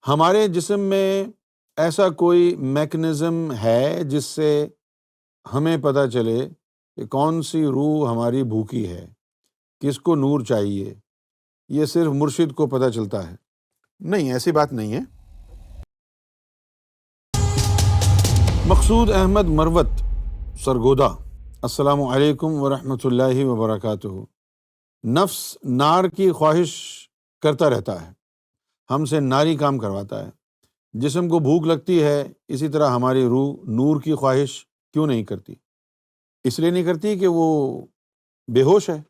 ہمارے جسم میں ایسا کوئی میکنزم ہے جس سے ہمیں پتہ چلے کہ کون سی روح ہماری بھوکی ہے، کس کو نور چاہیے؟ یہ صرف مرشد کو پتہ چلتا ہے؟ نہیں، ایسی بات نہیں ہے۔ مقصود احمد مروت سرگودا، السلام علیکم ورحمۃ اللہ وبرکاتہ۔ نفس نار کی خواہش کرتا رہتا ہے، ہم سے ناری کام کرواتا ہے۔ جسم کو بھوک لگتی ہے، اسی طرح ہماری روح نور کی خواہش کیوں نہیں کرتی؟ اس لیے نہیں کرتی کہ وہ بے ہوش ہے۔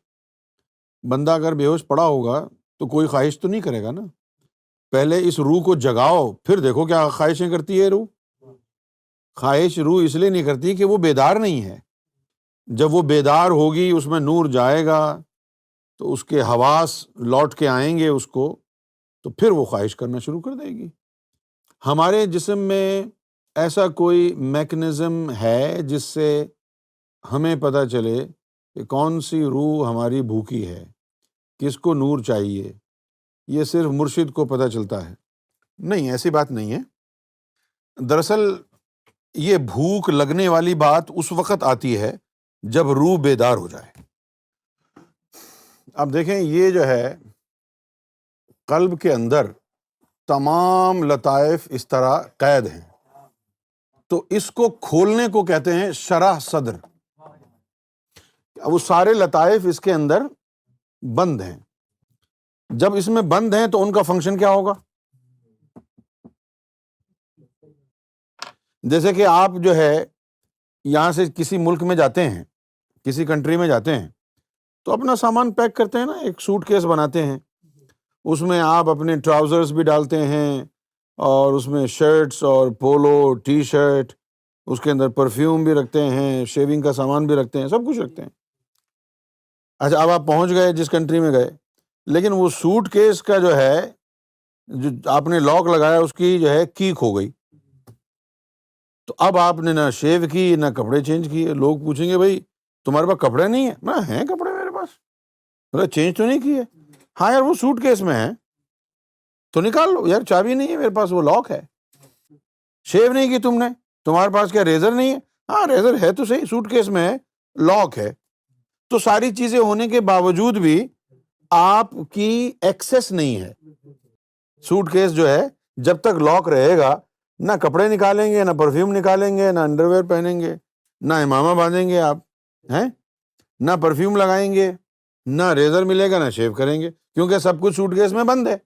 بندہ اگر بے ہوش پڑا ہوگا تو کوئی خواہش تو نہیں کرے گا نا۔ پہلے اس روح کو جگاؤ، پھر دیکھو کیا خواہشیں کرتی ہے روح۔ خواہش روح اس لیے نہیں کرتی کہ وہ بیدار نہیں ہے۔ جب وہ بیدار ہوگی، اس میں نور جائے گا تو اس کے حواس لوٹ کے آئیں گے اس کو، تو پھر وہ خواہش کرنا شروع کر دے گی۔ ہمارے جسم میں ایسا کوئی میکنزم ہے جس سے ہمیں پتہ چلے کہ کون سی روح ہماری بھوکی ہے، کس کو نور چاہیے؟ یہ صرف مرشد کو پتہ چلتا ہے؟ نہیں، ایسی بات نہیں ہے۔ دراصل یہ بھوک لگنے والی بات اس وقت آتی ہے جب روح بیدار ہو جائے۔ اب دیکھیں، یہ جو ہے قلب کے اندر تمام لطائف اس طرح قید ہیں، تو اس کو کھولنے کو کہتے ہیں شرح صدر۔ وہ سارے لطائف اس کے اندر بند ہیں۔ جب اس میں بند ہیں تو ان کا فنکشن کیا ہوگا؟ جیسے کہ آپ جو ہے یہاں سے کسی ملک میں جاتے ہیں، کسی کنٹری میں جاتے ہیں، تو اپنا سامان پیک کرتے ہیں نا، ایک سوٹ کیس بناتے ہیں، اس میں آپ اپنے ٹراؤزرز بھی ڈالتے ہیں، اور اس میں شرٹس اور پولو ٹی شرٹ، اس کے اندر پرفیوم بھی رکھتے ہیں، شیونگ کا سامان بھی رکھتے ہیں، سب کچھ رکھتے ہیں۔ اچھا، اب آپ پہنچ گئے جس کنٹری میں گئے، لیکن وہ سوٹ کیس کا جو ہے، جو آپ نے لاک لگایا، اس کی جو ہے کی کھو گئی، تو اب آپ نے نہ شیو کی نہ کپڑے چینج کیے۔ لوگ پوچھیں گے بھائی تمہارے پاس کپڑے نہیں ہیں؟ میں ہیں کپڑے میرے پاس، بولے چینج تو نہیں کیے؟ ہاں یار، وہ سوٹ کیس میں ہے تو نکال لو۔ یار چابی نہیں ہے میرے پاس، وہ لاک ہے۔ شیو نہیں کی تم نے، تمہارے پاس کیا ریزر نہیں ہے؟ ہاں ریزر ہے تو صحیح، سوٹ کیس میں ہے، لاک ہے۔ تو ساری چیزیں ہونے کے باوجود بھی آپ کی ایکسیس نہیں ہے۔ سوٹ کیس جو ہے جب تک لاک رہے گا، نہ کپڑے نکالیں گے، نہ پرفیوم نکالیں گے، نہ انڈر ویئر پہنیں گے، نہ امامہ باندھیں گے آپ ہیں، نہ پرفیوم لگائیں گے، نہ ریزر ملے گا، نہ شیو کریں گے، کیونکہ سب کچھ سوٹ کیس میں بند ہے۔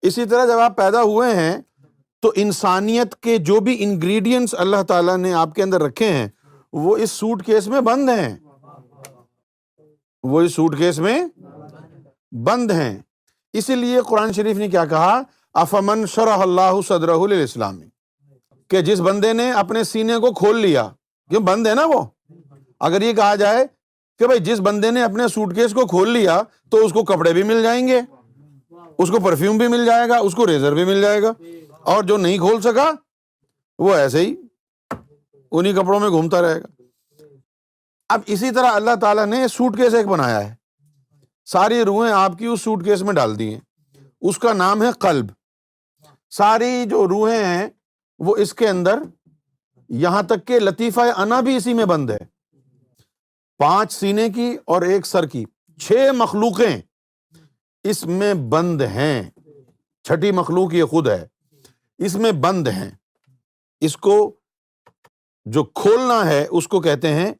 اسی طرح جب آپ پیدا ہوئے ہیں تو انسانیت کے جو بھی انگریڈینٹس اللہ تعالیٰ نے آپ کے اندر رکھے ہیں وہ اس سوٹ کیس میں بند ہیں، وہ اس سوٹ کیس میں بند ہیں۔ اسی لیے قرآن شریف نے کیا کہا؟ افمن شرح اللہ صدرہ للاسلام، کہ جس بندے نے اپنے سینے کو کھول لیا، کیوں بند ہے نا وہ۔ اگر یہ کہا جائے کہ بھائی جس بندے نے اپنے سوٹ کیس کو کھول لیا تو اس کو کپڑے بھی مل جائیں گے، اس کو پرفیوم بھی مل جائے گا، اس کو ریزر بھی مل جائے گا، اور جو نہیں کھول سکا وہ ایسے ہی انہی کپڑوں میں گھومتا رہے گا۔ اب اسی طرح اللہ تعالیٰ نے سوٹ کیس ایک بنایا ہے، ساری روحیں آپ کی اس سوٹ کیس میں ڈال دی ہیں، اس کا نام ہے قلب۔ ساری جو روحیں ہیں وہ اس کے اندر، یہاں تک کہ لطیفہ انا بھی اسی میں بند ہے۔ 5 سینے کی اور 1 سر کی، 6 مخلوقیں اس میں بند ہیں۔ 6ٹھی مخلوق یہ خود ہے، اس میں بند ہیں۔ اس کو جو کھولنا ہے اس کو کہتے ہیں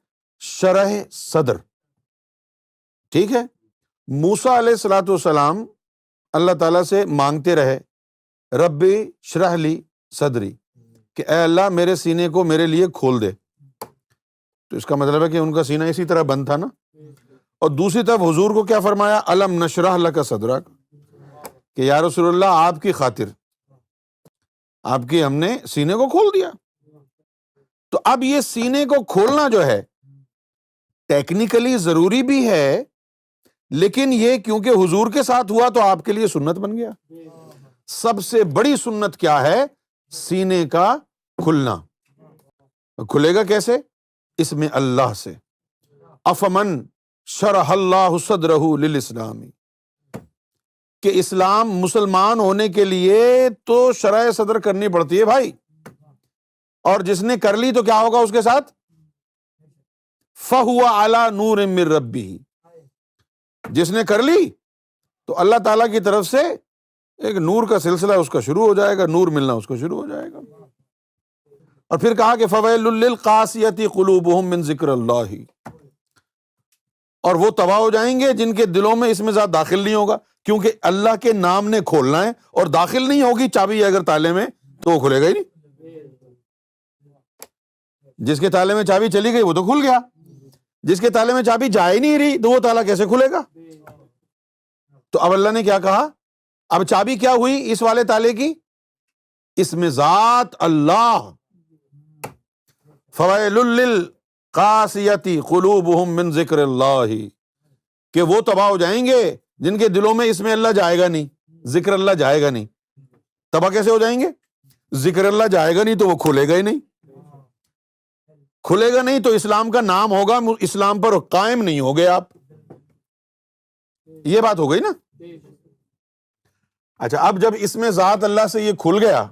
شرح صدر، ٹھیک ہے۔ موسیٰ علیہ الصلوۃ والسلام اللہ تعالیٰ سے مانگتے رہے، ربی شرح لی صدری، کہ اے اللہ میرے سینے کو میرے لیے کھول دے۔ تو اس کا مطلب ہے کہ ان کا سینہ اسی طرح بند تھا نا۔ اور دوسری طرف حضور کو کیا فرمایا؟ الم نشرح لک صدرک، کہ یا رسول اللہ آپ کی خاطر آپ کی ہم نے سینے کو کھول دیا۔ تو اب یہ سینے کو کھولنا جو ہے ٹیکنیکلی ضروری بھی ہے، لیکن یہ کیونکہ حضور کے ساتھ ہوا تو آپ کے لیے سنت بن گیا۔ سب سے بڑی سنت کیا ہے؟ سینے کا کھلنا۔ کھلے گا کیسے؟ اس میں اللہ سے، افمن شرح اللہ صدرہ للاسلام، کہ اسلام مسلمان ہونے کے لیے تو شرح صدر کرنی پڑتی ہے بھائی، اور جس نے کر لی تو کیا ہوگا اس کے ساتھ؟ فَهُوَ عَلَى نُورٍ مِّن رَبِّهِ، جس نے کر لی تو اللہ تعالیٰ کی طرف سے ایک نور کا سلسلہ اس کا شروع ہو جائے گا، نور ملنا اس کو شروع ہو جائے گا۔ اور پھر کہا کہ فَوَيْلٌ لِّلْقَاسِيَةِ قُلُوبُهُم مِّن ذِكْرِ اللَّهِ، اور وہ تباہ ہو جائیں گے جن کے دلوں میں اس میں ذات داخل نہیں ہوگا، کیونکہ اللہ کے نام نے کھولنا ہے، اور داخل نہیں ہوگی چابی اگر تالے میں تو وہ کھلے گا ہی نہیں۔ جس کے تالے میں چابی چلی گئی وہ تو کھل گیا، جس کے تالے میں چابی جا ہی نہیں رہی تو وہ تالا کیسے کھلے گا؟ تو اب اللہ نے کیا کہا؟ اب چابی کیا ہوئی اس والے تالے کی؟ اس میں ذات اللہ۔ فَوَيْلٌ لِّلْقَاسِيَةِ قُلُوبُهُم مِّن ذِكْرِ اللَّهِ، کہ وہ تباہ ہو جائیں گے جن کے دلوں میں اس میں اللہ جائے گا نہیں، ذکر اللہ جائے گا نہیں۔ تباہ کیسے ہو جائیں گے؟ ذکر اللہ جائے گا نہیں تو وہ کھلے گا ہی نہیں، کھلے گا نہیں تو اسلام کا نام ہوگا، اسلام پر قائم نہیں ہوگے آپ۔ یہ بات ہو گئی نا۔ اچھا، اب جب اس میں ذات اللہ سے یہ کھل گیا،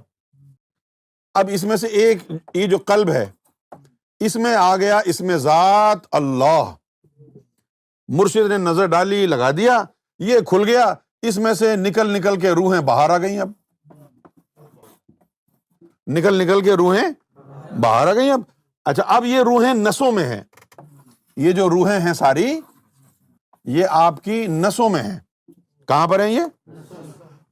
اب اس میں سے ایک یہ جو قلب ہے اس میں آ گیا، اس میں ذات اللہ، مرشد نے نظر ڈالی، لگا دیا، یہ کھل گیا، اس میں سے نکل نکل کے روحیں باہر آ گئیں، اب نکل نکل کے روحیں باہر آ گئیں۔ اب اچھا، اب یہ روحیں نسوں میں ہیں، یہ جو روحیں ہیں ساری یہ آپ کی نسوں میں ہیں۔ کہاں پر ہیں یہ؟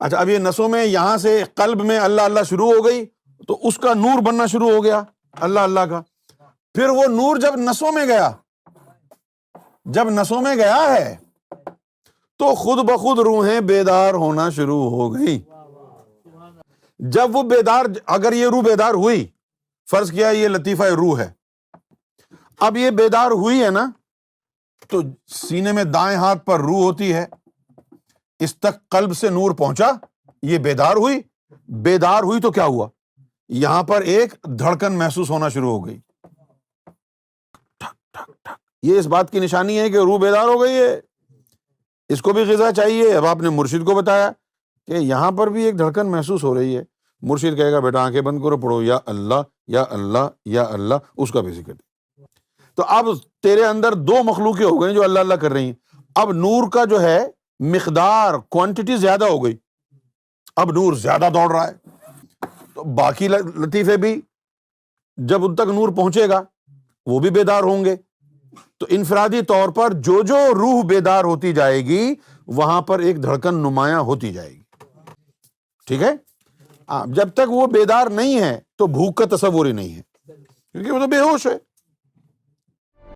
اچھا، اب یہ نسوں میں، یہاں سے قلب میں اللہ اللہ شروع ہو گئی تو اس کا نور بننا شروع ہو گیا اللہ اللہ کا۔ پھر وہ نور جب نسوں میں گیا، جب نسوں میں گیا ہے تو خود بخود روحیں بیدار ہونا شروع ہو گئی۔ جب وہ بیدار، اگر یہ روح بیدار ہوئی، فرض کیا یہ لطیفہ روح ہے، اب یہ بیدار ہوئی ہے نا، تو سینے میں دائیں ہاتھ پر روح ہوتی ہے، اس تک قلب سے نور پہنچا، یہ بیدار ہوئی، بیدار ہوئی تو کیا ہوا؟ یہاں پر ایک دھڑکن محسوس ہونا شروع ہو گئی، یہ اس بات کی نشانی ہے کہ روح بیدار ہو گئی ہے، اس کو بھی غذا چاہیے۔ اب آپ نے مرشد کو بتایا کہ یہاں پر بھی ایک دھڑکن محسوس ہو رہی ہے، مرشد کہے گا بیٹا آنکھیں بند کرو، پڑھو یا اللہ یا اللہ یا اللہ، اس کا بھی ذکر دے۔ تو اب تیرے اندر دو مخلوقیں ہو گئی جو اللہ اللہ کر رہی ہیں، اب نور کا جو ہے مقدار، کوانٹٹی زیادہ ہو گئی، اب نور زیادہ دوڑ رہا ہے، تو باقی لطیفے بھی جب ان تک نور پہنچے گا وہ بھی بیدار ہوں گے۔ تو انفرادی طور پر جو جو روح بیدار ہوتی جائے گی وہاں پر ایک دھڑکن نمایاں ہوتی جائے گی، ٹھیک ہے؟ جب تک وہ بیدار نہیں ہے تو بھوک کا تصور ہی نہیں ہے، کیونکہ وہ تو بے ہوش ہے۔